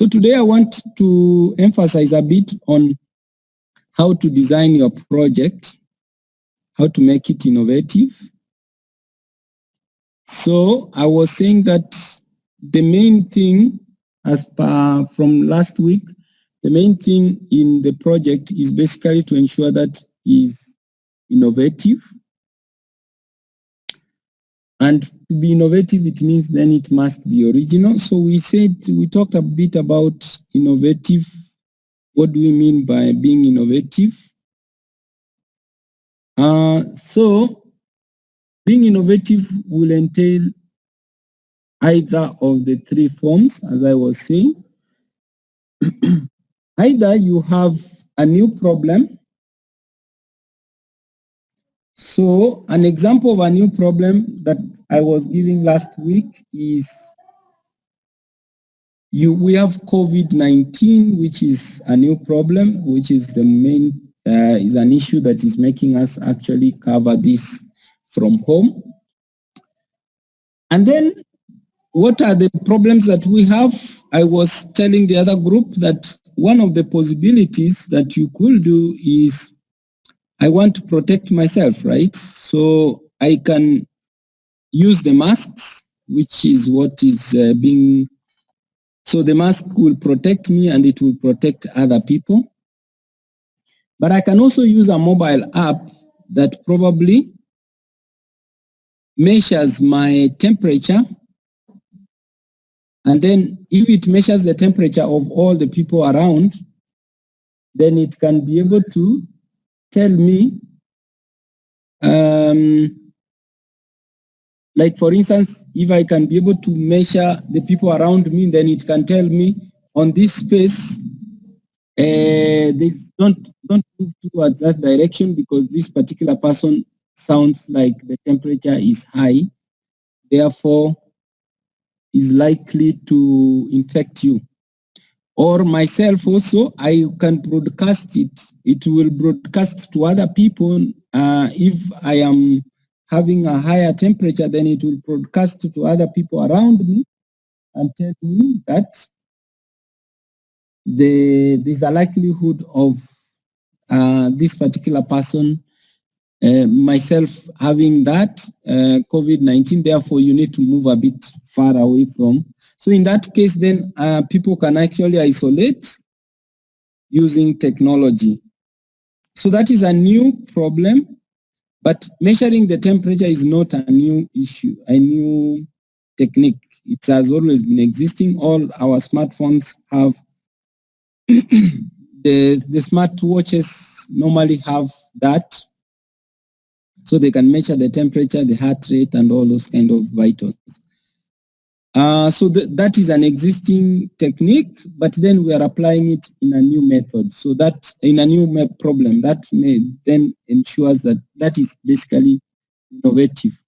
So today I want to emphasize a bit on how to design your project, how to make it innovative. So I was saying that the main thing, as per from last week, the main thing in the project is basically to ensure that is innovative. And to be innovative, it means then it must be original. So we talked a bit about innovative. What do we mean by being innovative? So being innovative will entail either of the three forms, as I was saying. Either you have a new problem. So an example of a new problem that I was giving last week is we have COVID-19, which is a new problem, which is the main, is an issue that is making us actually cover this from home. And then what are the problems that we have? I was telling the other group that one of the possibilities that you could do is, I want to protect myself, right? So I can use the masks, which is what is being, so the mask will protect me and it will protect other people. But I can also use a mobile app that probably measures my temperature. And then if it measures the temperature of all the people around, then it can be able to tell me, like for instance, if I can be able to measure the people around me, then it can tell me on this space, don't move towards that direction because this particular person sounds like the temperature is high, therefore is likely to infect you. Or myself also, I can broadcast it. It will broadcast to other people. If I am having a higher temperature, then it will broadcast to other people around me and tell me that there's a likelihood of this particular person, myself having that COVID-19, therefore you need to move a bit far away from. So in that case, then people can actually isolate using technology. So that is a new problem, but measuring the temperature is not a new issue, a new technique. It has always been existing. All our smartphones have, the smartwatches normally have that. So they can measure the temperature, the heart rate, and all those kind of vitals. So that is an existing technique, but then we are applying it in a new method. So that in a new problem, that may then ensures that is basically innovative.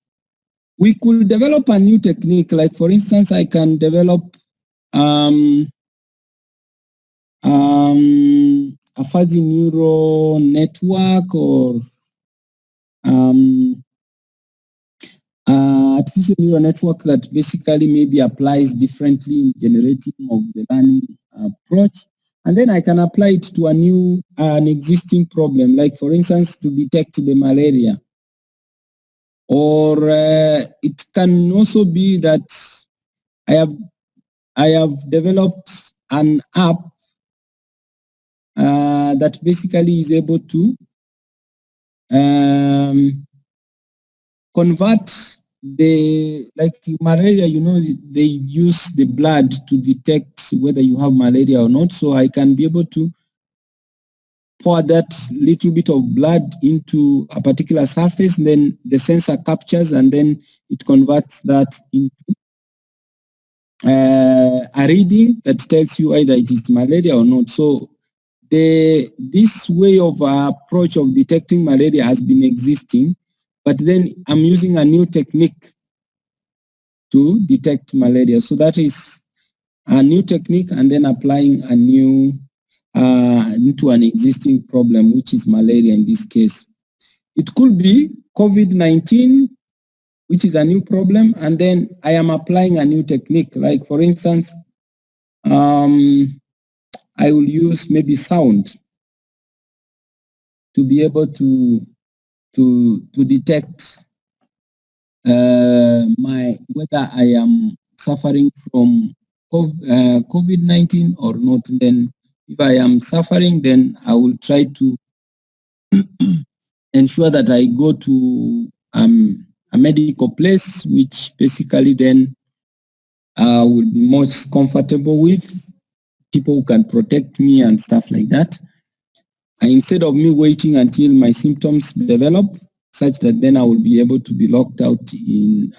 We could develop a new technique, like for instance, I can develop a fuzzy neural network or artificial neural network that basically maybe applies differently in generating of the learning approach. And then I can apply it to an existing problem, like for instance, to detect the malaria. Or it can also be that I have developed an app that basically is able to convert like malaria, they use the blood to detect whether you have malaria or not. So I can be able to pour that little bit of blood into a particular surface, and then the sensor captures, and then it converts that into a reading that tells you either it is malaria or not. So this way of approach of detecting malaria has been existing, but then I'm using a new technique to detect malaria. So that is a new technique, and then applying a new into an existing problem, which is malaria in this case. It could be COVID-19, which is a new problem, and then I am applying a new technique. Like for instance, I will use maybe sound to be able to detect whether I am suffering from COVID-19 or not. Then if I am suffering, then I will try to ensure that I go to a medical place, which basically then will be most comfortable with people who can protect me and stuff like that. And instead of me waiting until my symptoms develop, such that then I will be able to be locked out in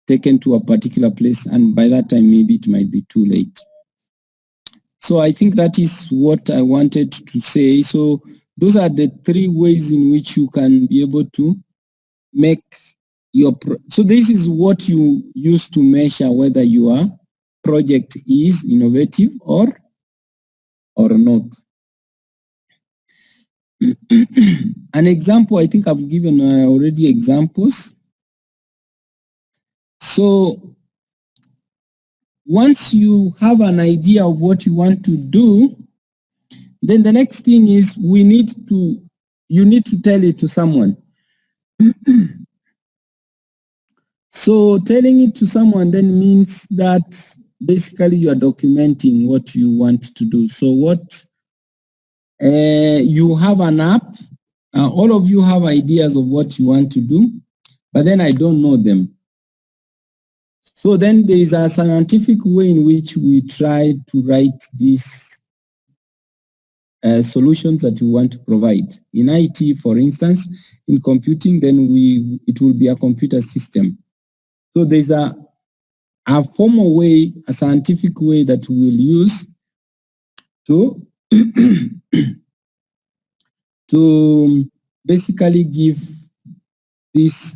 taken to a particular place, and by that time maybe it might be too late. So I think that is what I wanted to say. So those are the three ways in which you can be able to make your so this is what you use to measure whether your project is innovative or not. An example, I think I've given already examples. So once you have an idea of what you want to do, then the next thing is you need to tell it to someone. So telling it to someone then means that basically you are documenting what you want to do. So what you have an app, all of you have ideas of what you want to do, but then I don't know them. So then there is a scientific way in which we try to write these solutions that we want to provide. In IT, for instance, in computing, then it will be a computer system. So there's a formal way, a scientific way that we will use to to basically give this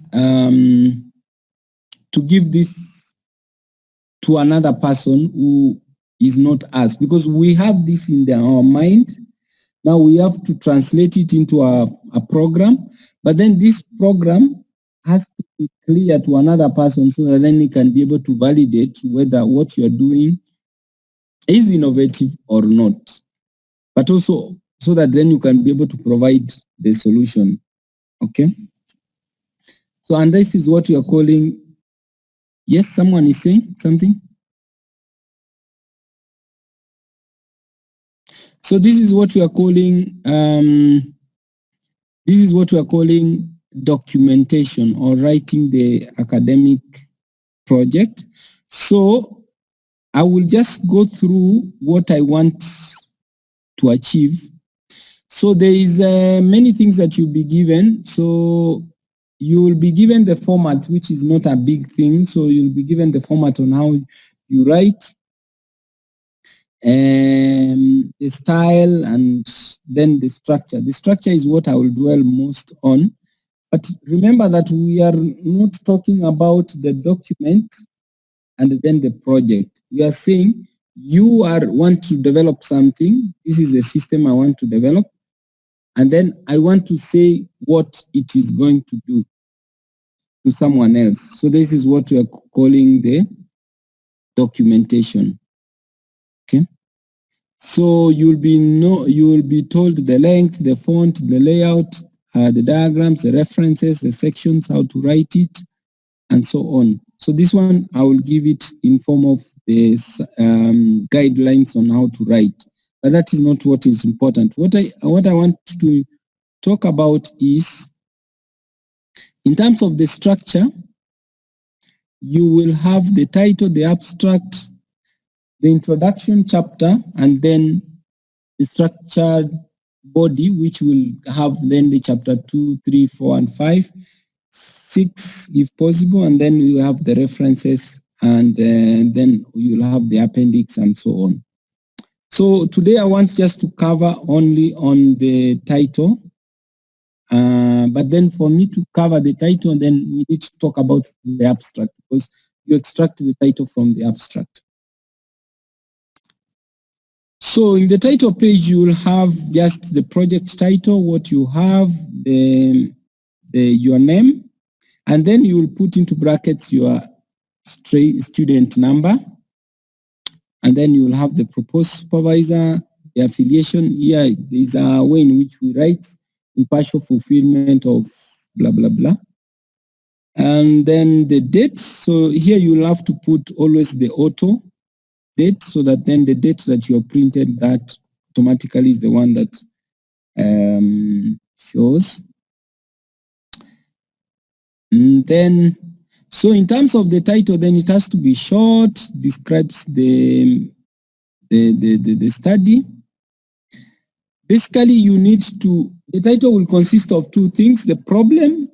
to another person who is not us, because we have this in our mind. Now we have to translate it into a program, but then this program has to be clear to another person so that then he can be able to validate whether what you're doing is innovative or not, but also so that then you can be able to provide the solution. Okay. So, and this is what we are calling, yes, someone is saying something. So this is what we are calling, documentation, or writing the academic project. So I will just go through what I want to achieve. So there is many things that you'll be given. So you will be given the format, which is not a big thing. So you'll be given the format on how you write, the style, and then the structure. The structure is what I will dwell most on. But remember that we are not talking about the document and then the project. We are saying you want to develop something. This is a system I want to develop. And then I want to say what it is going to do to someone else. So this is what we are calling the documentation. Okay. So you'll be told the length, the font, the layout, the diagrams, the references, the sections, how to write it, and so on. So this one I will give it in form of the guidelines on how to write, but that is not what is important. What I want to talk about is, in terms of the structure, you will have the title, the abstract, the introduction chapter, and then the structured body, which will have then the chapter 2, 3, 4, and 5, 6 if possible, and then you have the references, and then you'll have the appendix and so on. So today I want just to cover only on the title, but then for me to cover the title, then we need to talk about the abstract, because you extract the title from the abstract. So in the title page, you will have just the project title, what you have, your name, and then you will put into brackets your student number, And then you will have the proposed supervisor, the affiliation. Here is a way in which we write impartial fulfillment of blah, blah, blah. And then the date. So here you will have to put always the auto date, so that then the date that you have printed, that automatically is the one that shows. And then, so in terms of the title, then it has to be short, describes the study. Basically, you need to, the title will consist of two things, the problem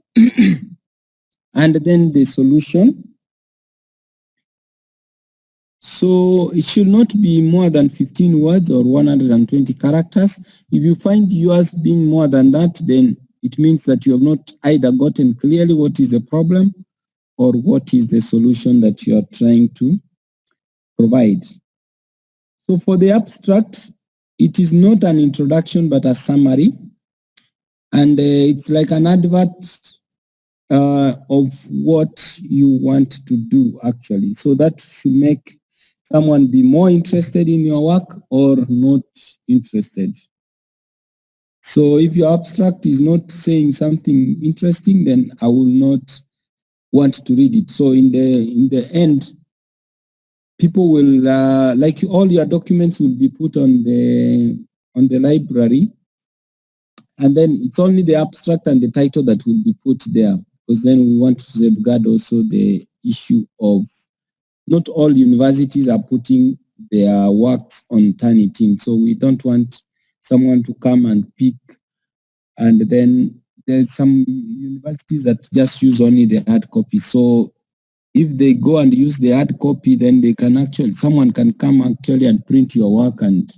and then the solution. So it should not be more than 15 words or 120 characters. If you find yours being more than that, then it means that you have not either gotten clearly what is the problem or what is the solution that you are trying to provide. So for the abstract, it is not an introduction but a summary, and it's like an advert of what you want to do actually. So that should make someone be more interested in your work or not interested. So if your abstract is not saying something interesting, then I will not want to read it. So in the end, people will like all your documents will be put on the library, and then it's only the abstract and the title that will be put there, because then we want to safeguard also the issue of not all universities are putting their works on Turnitin. So we don't want someone to come and pick, and then there's some universities that just use only the hard copy. So if they go and use the hard copy, then they can actually, someone can come actually and print your work and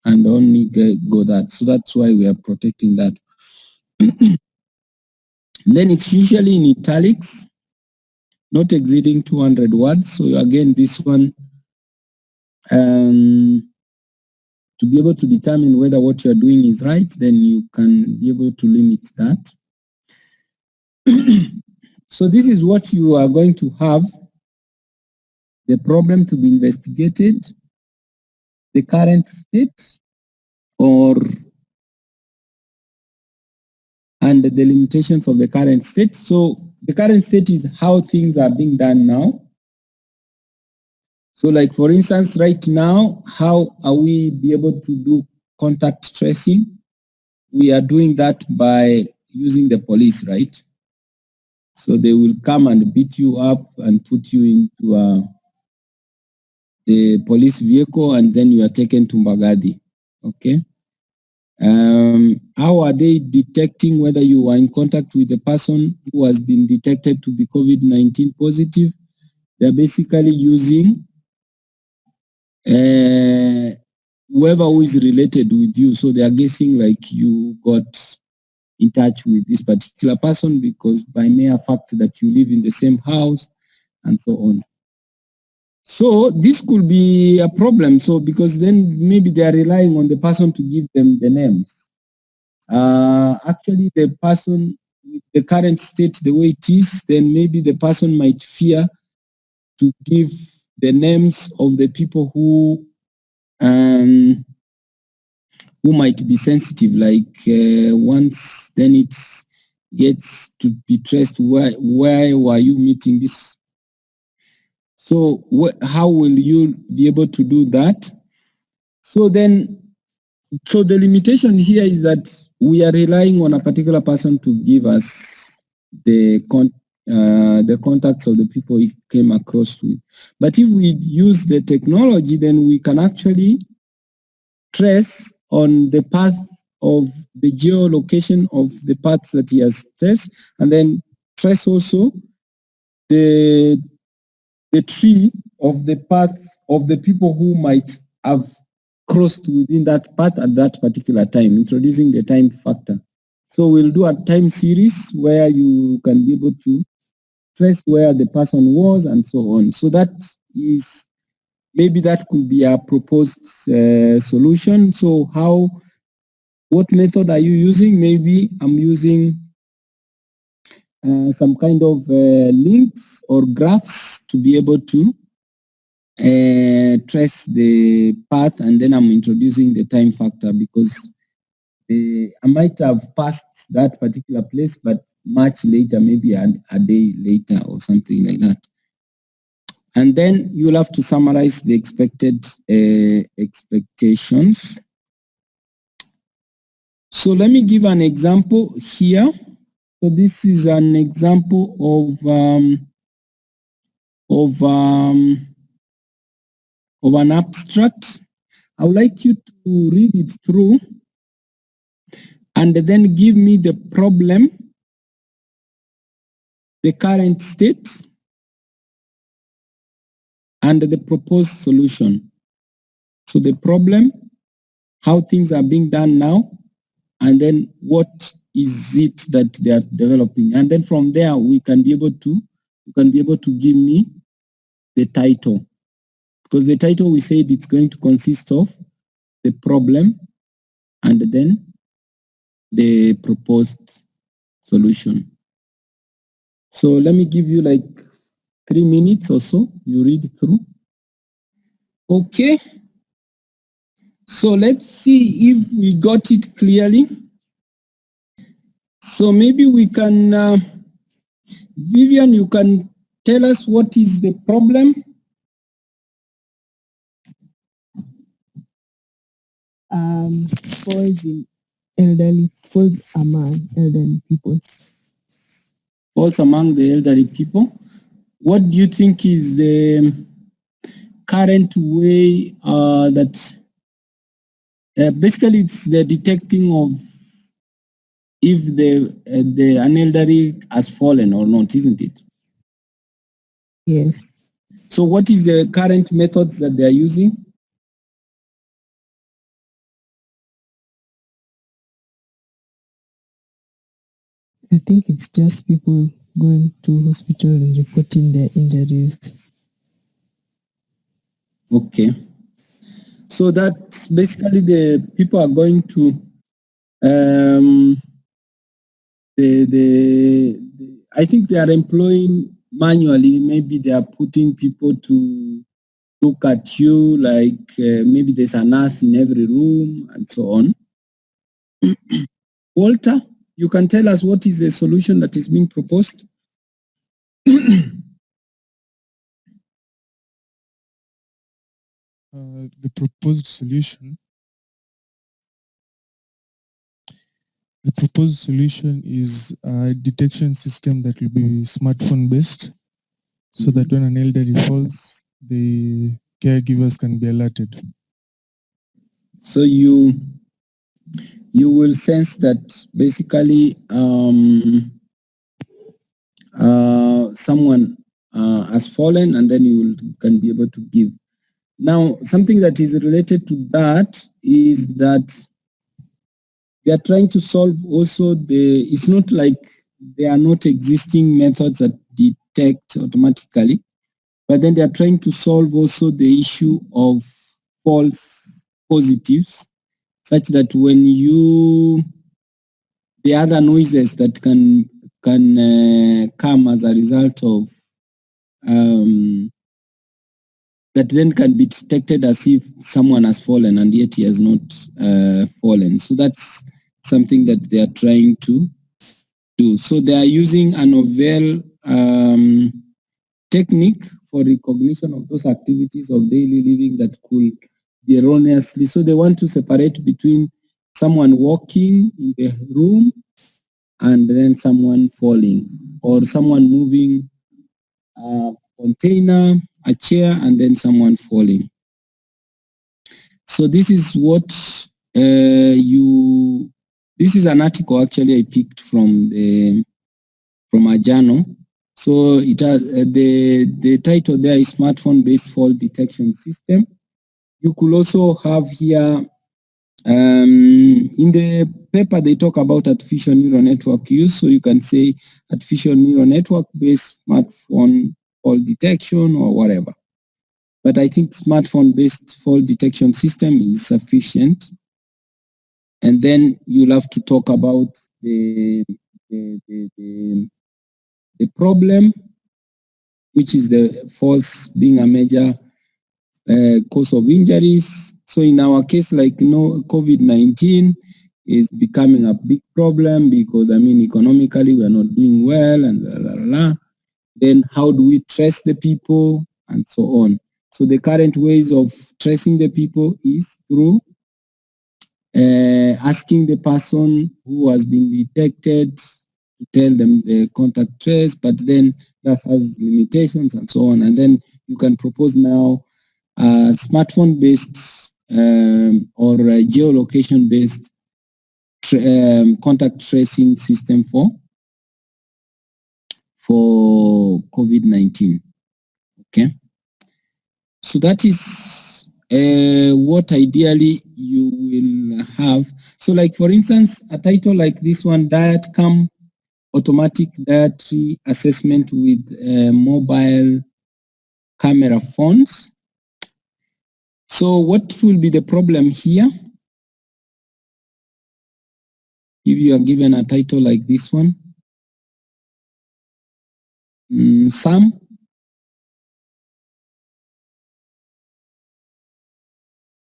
only go that. So that's why we are protecting that. Then it's usually in italics, not exceeding 200 words. So again, this one, to be able to determine whether what you're doing is right, then you can be able to limit that. So this is what you are going to have: the problem to be investigated, the current state, and the limitations of the current state. So the current state is how things are being done now. So like, for instance, right now, how are we be able to do contact tracing? We are doing that by using the police, right? So they will come and beat you up and put you into the police vehicle, and then you are taken to Mbagadi, okay? How are they detecting whether you are in contact with a person who has been detected to be COVID-19 positive? They're basically using whoever who is related with you. So they are guessing like you got in touch with this particular person because by mere fact that you live in the same house and so on. So this could be a problem. So because then maybe they are relying on the person to give them the names. Actually, the person with the current state the way it is, then maybe the person might fear to give the names of the people who might be sensitive. Like once then it gets to be traced, where were you meeting this? So how will you be able to do that? So then, so the limitation here is that we are relying on a particular person to give us the contacts of the people he came across with. But if we use the technology, then we can actually trace on the path of the geolocation of the paths that he has traced, and then trace also the tree of the path of the people who might have crossed within that path at that particular time, introducing the time factor. So we'll do a time series where you can be able to trace where the person was and so on. So that is, maybe that could be a proposed solution. So what method are you using? Maybe I'm using some kind of links or graphs to be able to trace the path, and then I'm introducing the time factor because I might have passed that particular place, but much later, maybe a day later or something like that. And then you'll have to summarize the expected expectations. So let me give an example here. So this is an example of an abstract. I would like you to read it through and then give me the problem, the current state, and the proposed solution. So the problem, how things are being done now, and then what is it that they are developing. And then from there, we can be able to, give me the title. Because the title, we said it's going to consist of the problem and then the proposed solution. So let me give you like 3 minutes or so. You read through. Okay. So let's see if we got it clearly. So maybe we can, Vivian, you can tell us what is the problem? Falls among elderly people. Falls among the elderly people. What do you think is the current way that basically it's the detecting of if an elderly has fallen or not, isn't it? Yes. So what is the current methods that they are using? I think it's just people going to hospital and reporting their injuries. Okay. So that's basically the people are going to I think they are employing manually. Maybe they are putting people to look at you, like maybe there's a nurse in every room and so on. Walter, you can tell us what is the solution that is being proposed? The proposed solution. The proposed solution is a detection system that will be smartphone based, so that when an elderly falls, the caregivers can be alerted. So you will sense that basically someone has fallen, and then you can be able to give. Now, something that is related to that is that they are trying to solve also it's not like there are not existing methods that detect automatically, but then they are trying to solve also the issue of false positives, such that when the other noises that can come as a result of that then can be detected as if someone has fallen and yet he has not fallen. So that's something that they are trying to do. So they are using a novel technique for recognition of those activities of daily living that could be erroneously. So they want to separate between someone walking in the room and then someone falling, or someone moving a container, a chair, and then someone falling. So this is what this is an article actually I picked from a journal. So it has the title there is smartphone-based fall detection system. You could also have here in the paper they talk about artificial neural network use. So you can say artificial neural network-based smartphone fall detection or whatever. But I think smartphone-based fall detection system is sufficient. And then you'll have to talk about the problem, which is the falls being a major cause of injuries. So in our case, like COVID-19 is becoming a big problem because economically we are not doing well and blah, blah, blah. Then how do we trace the people and so on? So the current ways of tracing the people is through asking the person who has been detected to tell them the contact trace, but then that has limitations and so on. And then you can propose now a smartphone-based or a geolocation-based contact tracing system for COVID-19. Okay, so that is what ideally you will have. So like for instance, a title like this one, diet cam, automatic dietary assessment with mobile camera phones. So what will be the problem here? If you are given a title like this one, Sam?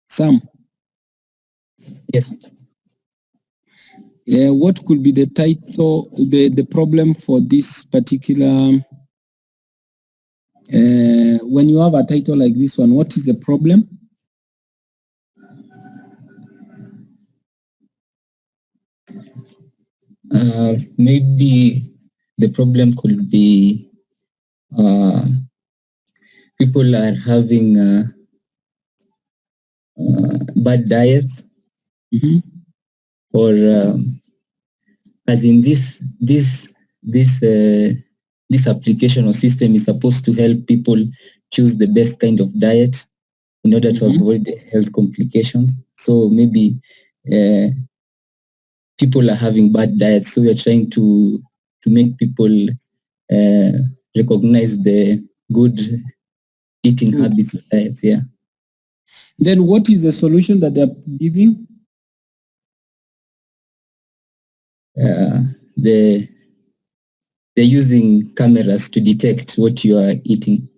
Sam? Yes. What could be the title, the problem for this particular, when you have a title like this one, what is the problem? Maybe the problem could be people are having bad diets, or as in this application or system is supposed to help people choose the best kind of diet in order to avoid the health complications. So maybe people are having bad diets, so we are trying to make people recognize the good eating habits of diet. Yeah. Then what is the solution that they're giving? They're using cameras to detect what you are eating.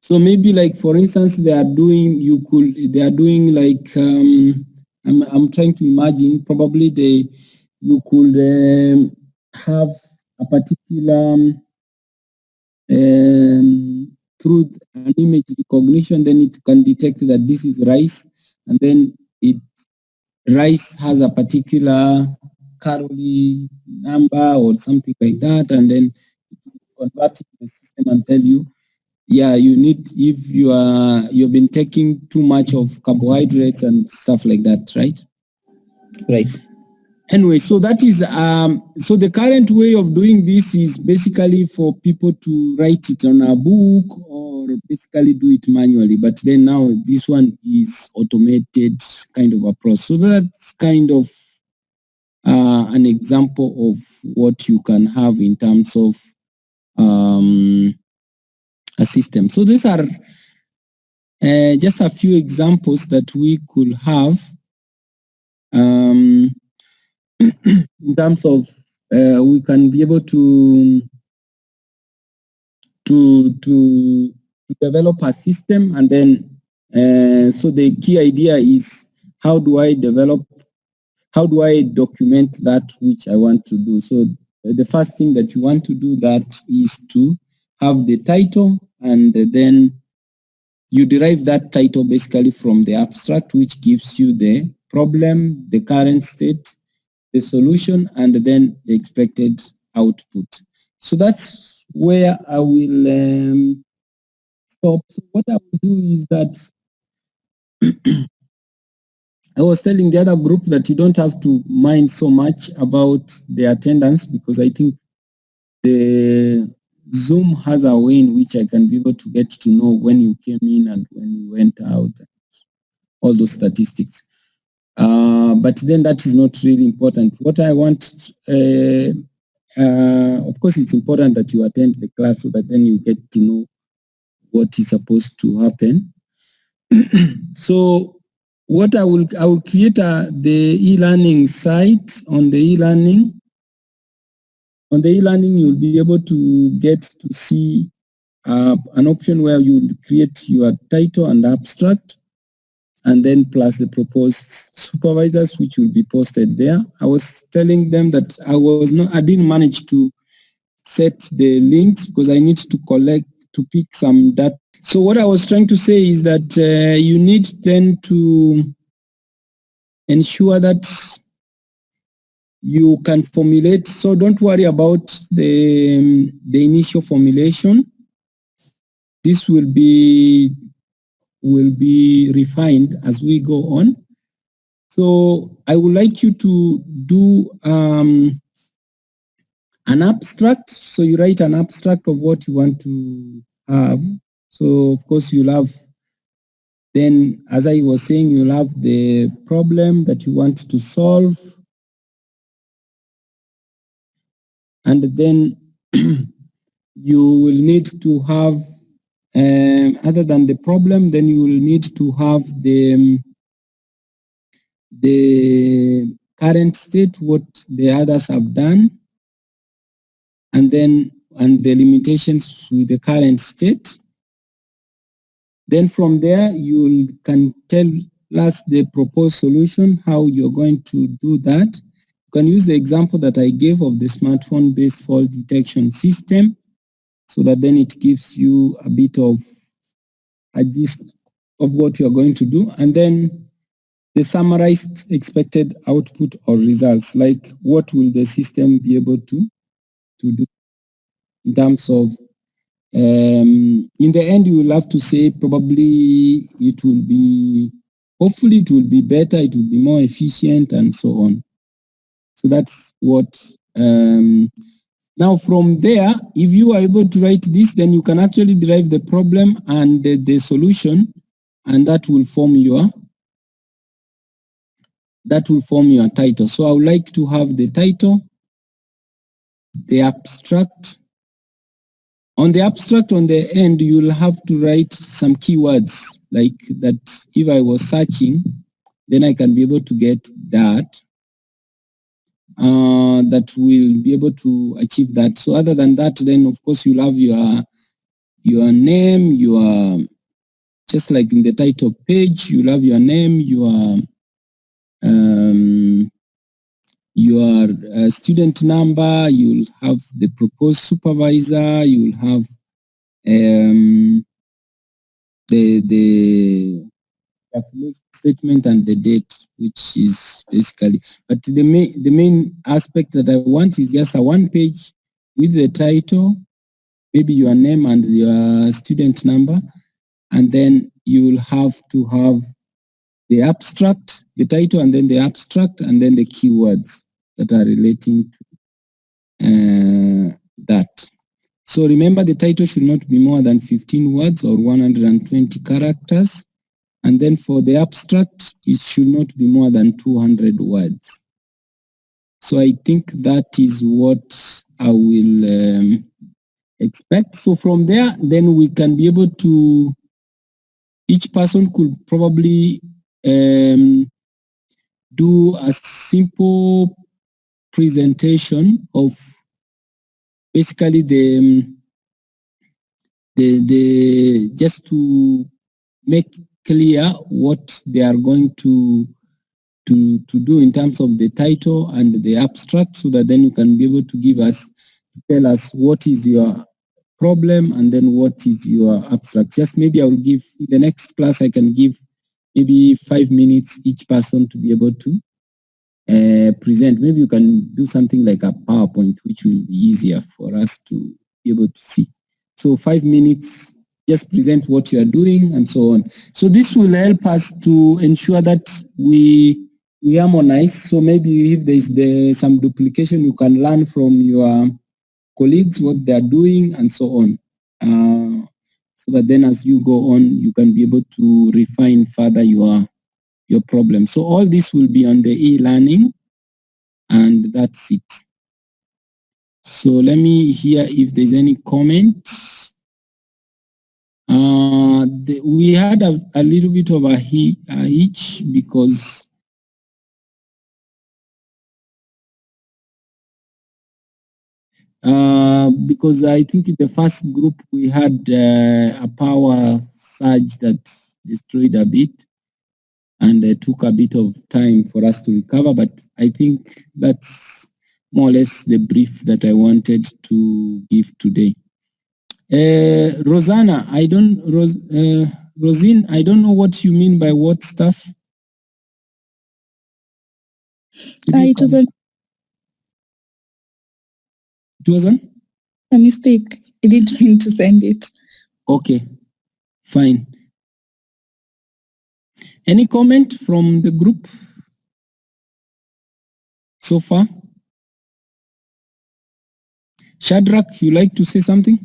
So maybe like for instance, they are doing like I'm trying to imagine, probably you could have a particular through an image recognition, then it can detect that this is rice, and then rice has a particular calorie number or something like that, and then it will convert it to the system and tell you, yeah, you need, if you've been taking too much of carbohydrates and stuff like that, right? Right. Anyway, so that is so the current way of doing this is basically for people to write it on a book or basically do it manually. But then now this one is automated kind of approach. So that's kind of an example of what you can have in terms of a system. So these are just a few examples that we could have in terms of we can be able to develop a system, and then so the key idea is how do I document that which I want to do. So the first thing that you want to do that is to have the title, and then you derive that title basically from the abstract, which gives you the problem, the current state, the solution, and then the expected output. So that's where I will stop. So what I will do is that I was telling the other group that you don't have to mind so much about the attendance, because I think the Zoom has a way in which I can be able to get to know when you came in and when you went out, all those statistics. But then that is not really important. What I want, of course, it's important that you attend the class so that then you get to know what is supposed to happen. So what I will create the e-learning site. On the e-learning, you'll be able to get to see an option where you create your title and abstract, and then plus the proposed supervisors, which will be posted there. I was telling them that I didn't manage to set the links because I need to pick some data. So what I was trying to say is that you need then to ensure that you can formulate. So don't worry about the initial formulation. This will be refined as we go on. So I would like you to do an abstract. So you write an abstract of what you want to have. So of course you'll have, then as I was saying, you'll have the problem that you want to solve. And then you will need to have, other than the problem, then you will need to have the current state, what the others have done, and the limitations with the current state. Then from there, you can tell us the proposed solution, how you're going to do that. You can use the example that I gave of the smartphone-based fault detection system, so that then it gives you a bit of a gist of what you're going to do. And then the summarized expected output or results, like what will the system be able to do in terms of, in the end, you will have to say probably it will be, hopefully it will be better, it will be more efficient, and so on. So that's what, now from there, if you are able to write this, then you can actually derive the problem and the solution, and that will form your title. So I would like to have the title, the abstract. On the abstract, on the end, you'll have to write some keywords, like that if I was searching, then I can be able to get that. That will be able to achieve that. So other than that, then of course you'll have your name, just like in the title page, you'll have your name, your student number, you'll have the proposed supervisor, you'll have the affiliation statement and the date, which is basically, but the main aspect that I want is just a one page with the title, maybe your name and your student number, and then you will have to have the abstract, the title, and then the abstract, and then the keywords that are relating to that. So remember, the title should not be more than 15 words or 120 characters. And then for the abstract, it should not be more than 200 words. So I think that is what I will expect. So from there, then we can be able to, each person could probably do a simple presentation of basically the just to make clear what they are going to do in terms of the title and the abstract, so that then you can be able to tell us what is your problem and then what is your abstract. Just maybe I will give, in the next class I can give maybe 5 minutes each person to be able to present. Maybe you can do something like a PowerPoint, which will be easier for us to be able to see. So 5 minutes, just present what you are doing and so on. So this will help us to ensure that we harmonize. So maybe if there's some duplication, you can learn from your colleagues what they are doing and so on. So that then as you go on, you can be able to refine further your problem. So all this will be on the e-learning, and that's it. So let me hear if there's any comments. We had a little bit of a hitch because because I think in the first group we had a power surge that destroyed a bit and took a bit of time for us to recover, but I think that's more or less the brief that I wanted to give today. Rosanna, Rosine, I don't know what you mean by what stuff. It wasn't a mistake. I didn't mean to send it. Okay, fine. Any comment from the group so far? Shadrach, you like to say something?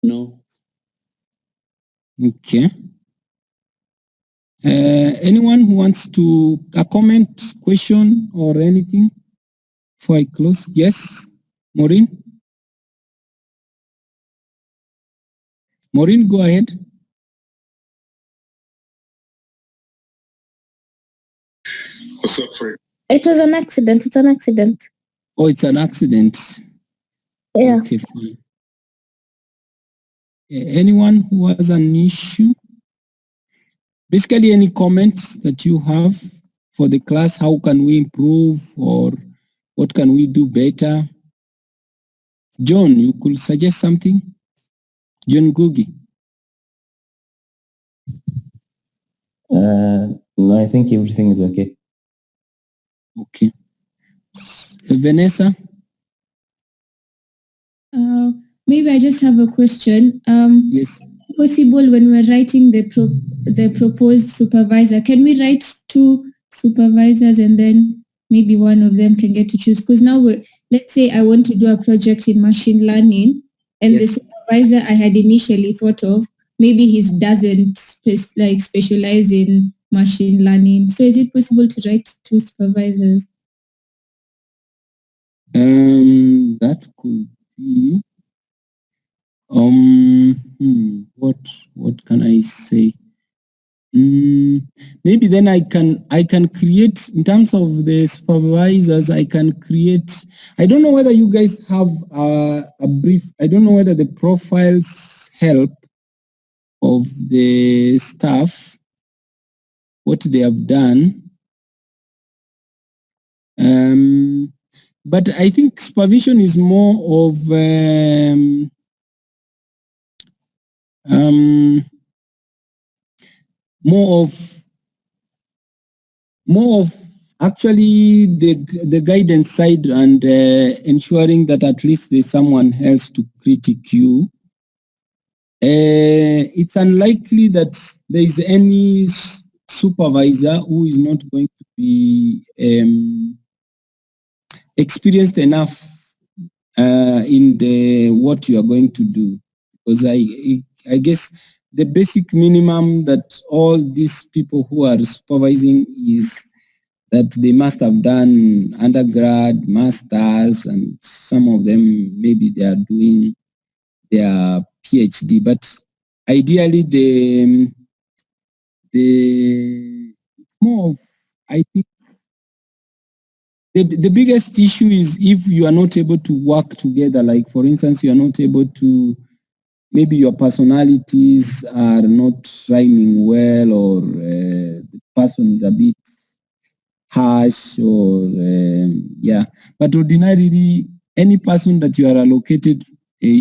No. Okay. Anyone who wants to a comment, question, or anything before I close? Yes, Maureen? Maureen, go ahead. What's up, Fred? It was an accident. It's an accident. Oh, it's an accident. Yeah. Okay, fine. Anyone who has an issue? Basically, any comments that you have for the class, how can we improve or what can we do better? John, you could suggest something? John Gugi. No, I think everything is okay. Okay. Vanessa? Maybe I just have a question. Yes. Possible when we're writing the proposed supervisor, can we write 2 supervisors and then maybe one of them can get to choose? Because now let's say I want to do a project in machine learning and Yes. the supervisor I had initially thought of, maybe he doesn't specialize in machine learning. So is it possible to write 2 supervisors? That could be what can I say? Maybe then I can create, in terms of the supervisors, I can create, I don't know whether you guys have a brief, I don't know whether the profiles help of the staff, what they have done. But I think supervision is more of more of actually the guidance side and ensuring that at least there's someone else to critique you. It's unlikely that there is any supervisor who is not going to be experienced enough in the what you are going to do, because I guess the basic minimum that all these people who are supervising is that they must have done undergrad, masters, and some of them maybe they are doing their PhD. But ideally, the more of, I think the biggest issue is if you are not able to work together. Like for instance, you are not able to, maybe your personalities are not rhyming well, or the person is a bit harsh, or yeah. But ordinarily, any person that you are allocated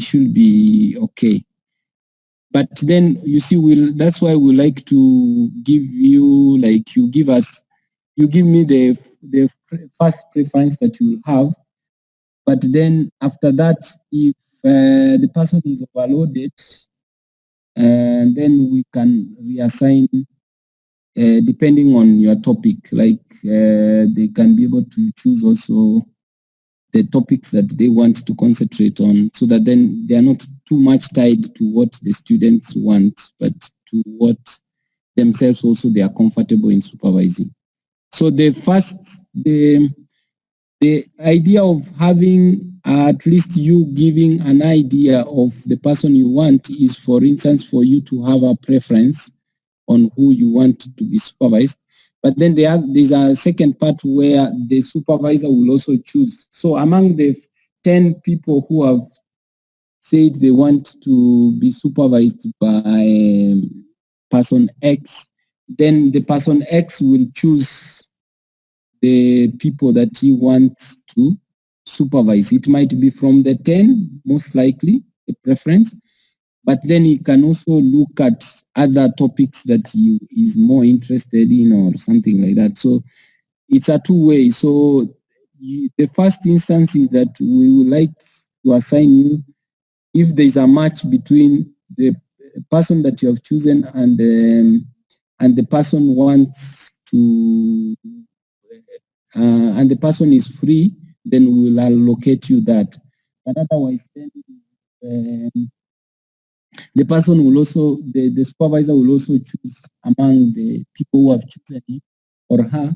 should be okay. But then you see, that's why we like to give you, like you give me the first preference that you have. But then after that, if the person is overloaded, and then we can reassign depending on your topic. Like they can be able to choose also the topics that they want to concentrate on, so that then they are not too much tied to what the students want, but to what themselves also they are comfortable in supervising. So the idea of having at least you giving an idea of the person you want is, for instance, for you to have a preference on who you want to be supervised. But then there's a second part where the supervisor will also choose. So among the 10 people who have said they want to be supervised by person X, then the person X will choose the people that he wants to supervise. It might be from the 10, most likely, the preference, but then he can also look at other topics that he is more interested in or something like that. So it's a two-way. So the first instance is that we would like to assign you if there's a match between the person that you have chosen and the person wants to and the person is free, then we will allocate you that. But otherwise, then the person will also, the supervisor will also choose among the people who have chosen him or her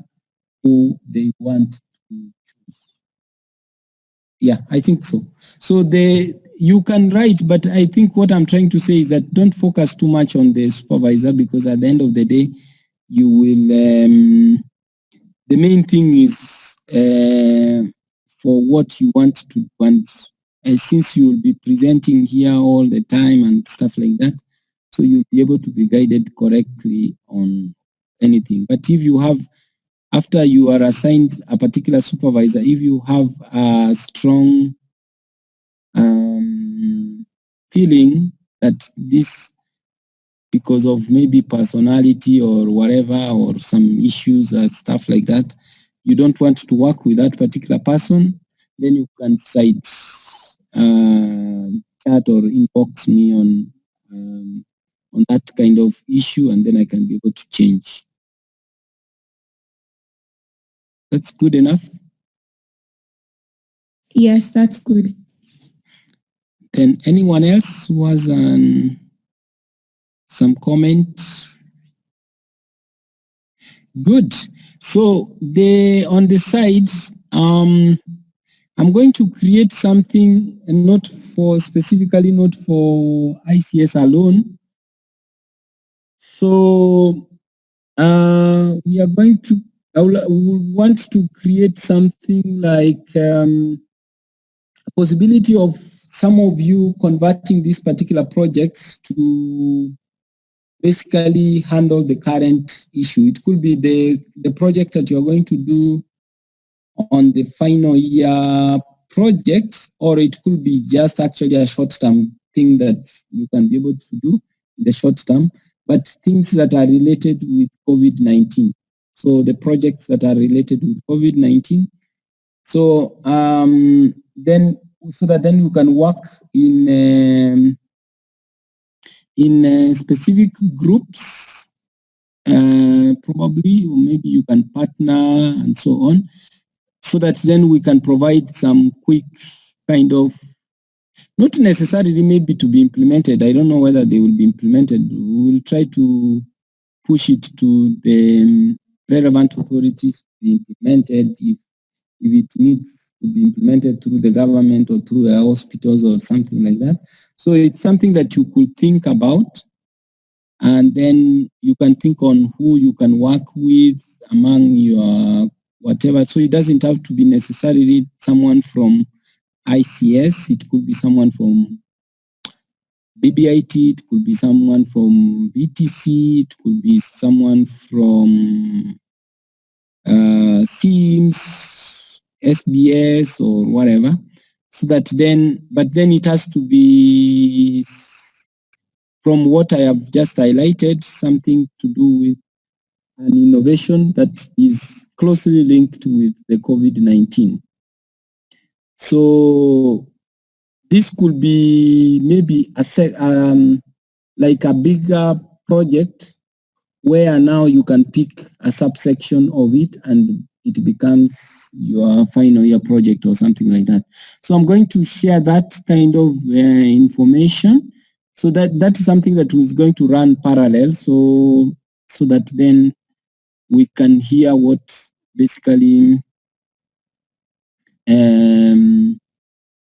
who they want to choose. Yeah, I think so. So you can write, but I think what I'm trying to say is that don't focus too much on the supervisor, because at the end of the day, you will, the main thing is for what you want to do. And since you will be presenting here all the time and stuff like that, so you'll be able to be guided correctly on anything. But if you have, after you are assigned a particular supervisor, if you have a strong feeling that this, because of maybe personality or whatever, or some issues or stuff like that, you don't want to work with that particular person, then you can cite chat or inbox me on that kind of issue, and then I can be able to change. That's good enough. Yes, that's good. Then anyone else who has some comments? Good. So on the side, I'm going to create something, and not for specifically, not for ICS alone. So we are going to, we want to create something like a possibility of some of you converting these particular projects to basically handle the current issue. It could be the project that you're going to do on the final year project, or it could be just actually a short-term thing that you can be able to do in the short term, but things that are related with COVID-19. So the projects that are related with COVID-19. So then you can work in specific groups, probably, or maybe you can partner and so on, so that then we can provide some quick kind of, not necessarily maybe to be implemented. I don't know whether they will be implemented. We will try to push it to the relevant authorities to be implemented if it needs to be implemented through the government or through the hospitals or something like that. So it's something that you could think about, and then you can think on who you can work with among your whatever. So it doesn't have to be necessarily someone from ICS. It could be someone from BBIT, it could be someone from BTC, it could be someone from SIMS, SBS, or whatever. So that then, but then it has to be, from what I have just highlighted, something to do with an innovation that is closely linked with the COVID-19. So this could be maybe like a bigger project where now you can pick a subsection of it and it becomes your final year project or something like that. So I'm going to share that kind of information. So that is something that is going to run parallel. So that then we can hear what basically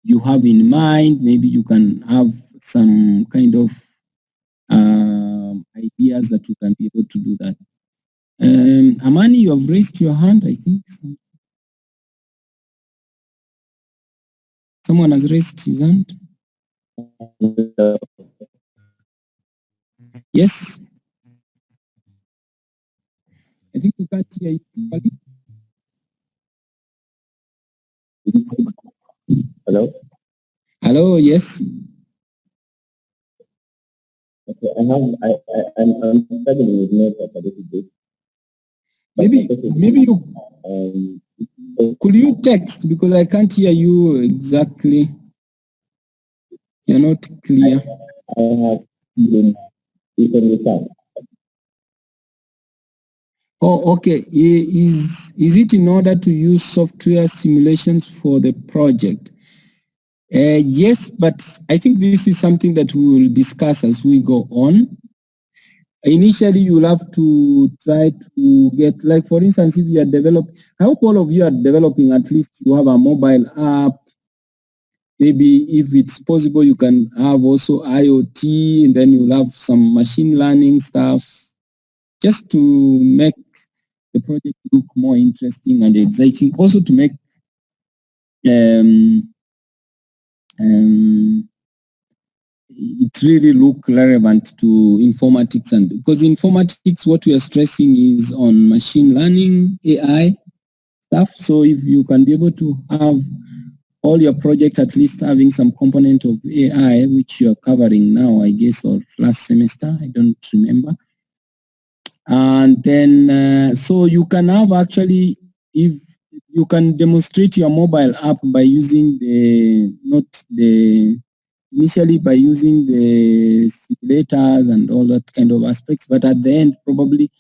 you have in mind. Maybe you can have some kind of ideas that we can be able to do that. Amani, you have raised your hand, I think. Someone has raised his hand. Yes. I think we can't hear you properly. Hello? Hello, yes. Okay, I'm struggling with network a little bit. Maybe you could you text, because I can't hear you exactly. You're not clear. I have been recently. Oh, okay. Is it in order to use software simulations for the project? Yes, but I think this is something that we will discuss as we go on. Initially, you'll have to try to get, like, for instance, if you are developing, I hope all of you are developing, at least you have a mobile app. Maybe if it's possible, you can have also IoT, and then you'll have some machine learning stuff, just to make the project look more interesting and exciting. Also to make it really look relevant to informatics, and because informatics, what we are stressing is on machine learning, AI stuff. So if you can be able to have all your project at least having some component of AI, which you are covering now, I guess, or last semester, I don't remember. And then, so you can have actually, if you can demonstrate your mobile app by using initially by using the simulators and all that kind of aspects, but at the end, probably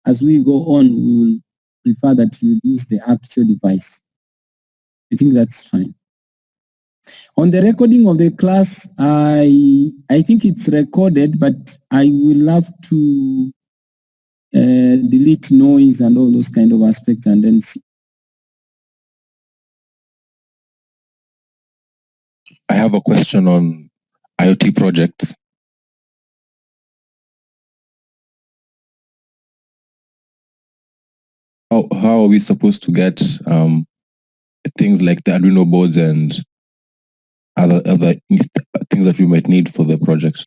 as we go on, we will prefer that you use the actual device. I think that's fine. On the recording of the class, I think it's recorded, but I will have to delete noise and all those kind of aspects, and then see. I have a question on IoT projects. How are we supposed to get things like the Arduino boards and other things that we might need for the project?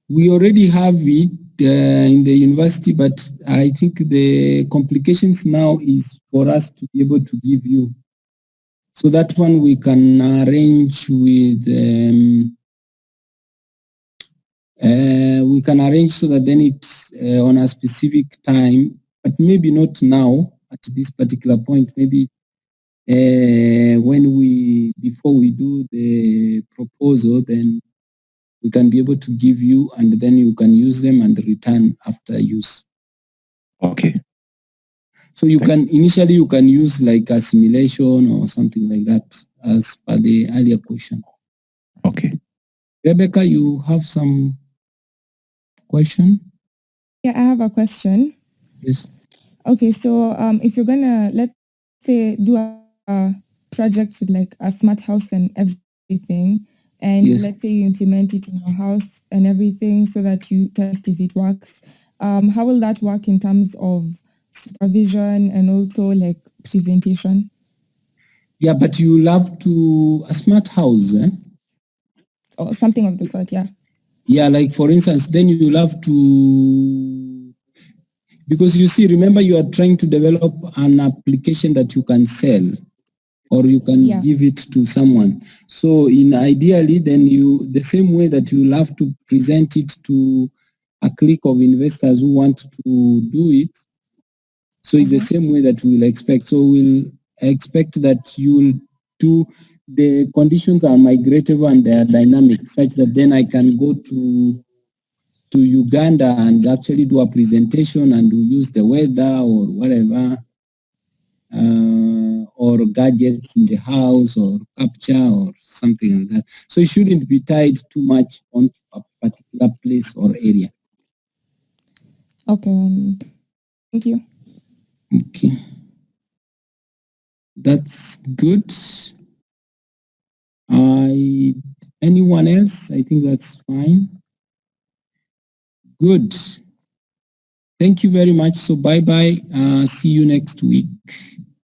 We already have it in the university, but I think the complications now is for us to be able to give you. So that one we can arrange with, we can arrange so that then it's on a specific time, but maybe not now at this particular point, maybe before we do the proposal, then we can be able to give you, and then you can use them and return after use. Okay. So you can, initially you can use like a simulation or something like that as per the earlier question. Okay. Rebecca, you have some question? Yeah, I have a question. Yes. Okay, so if you're gonna, let's say, do a project with like a smart house and everything, and Yes. let's say you implement it in your house and everything so that you test if it works, how will that work in terms of supervision and also like presentation? Yeah, but you'll have to, a smart house, Or something of the sort, yeah. Yeah, like for instance, then you'll have to, because you see, remember you are trying to develop an application that you can sell, or you can give it to someone. So ideally, then the same way that you'll have to present it to a clique of investors who want to do it. So it's the same way that we'll expect. So we'll expect that you'll do, the conditions are migratable and they are dynamic, such that then I can go to Uganda and actually do a presentation and we'll use the weather or whatever, or gadgets in the house or capture or something like that. So it shouldn't be tied too much on a particular place or area. Okay, thank you. Okay. That's good. Anyone else? I think that's fine. Good. Thank you very much. So bye-bye. See you next week.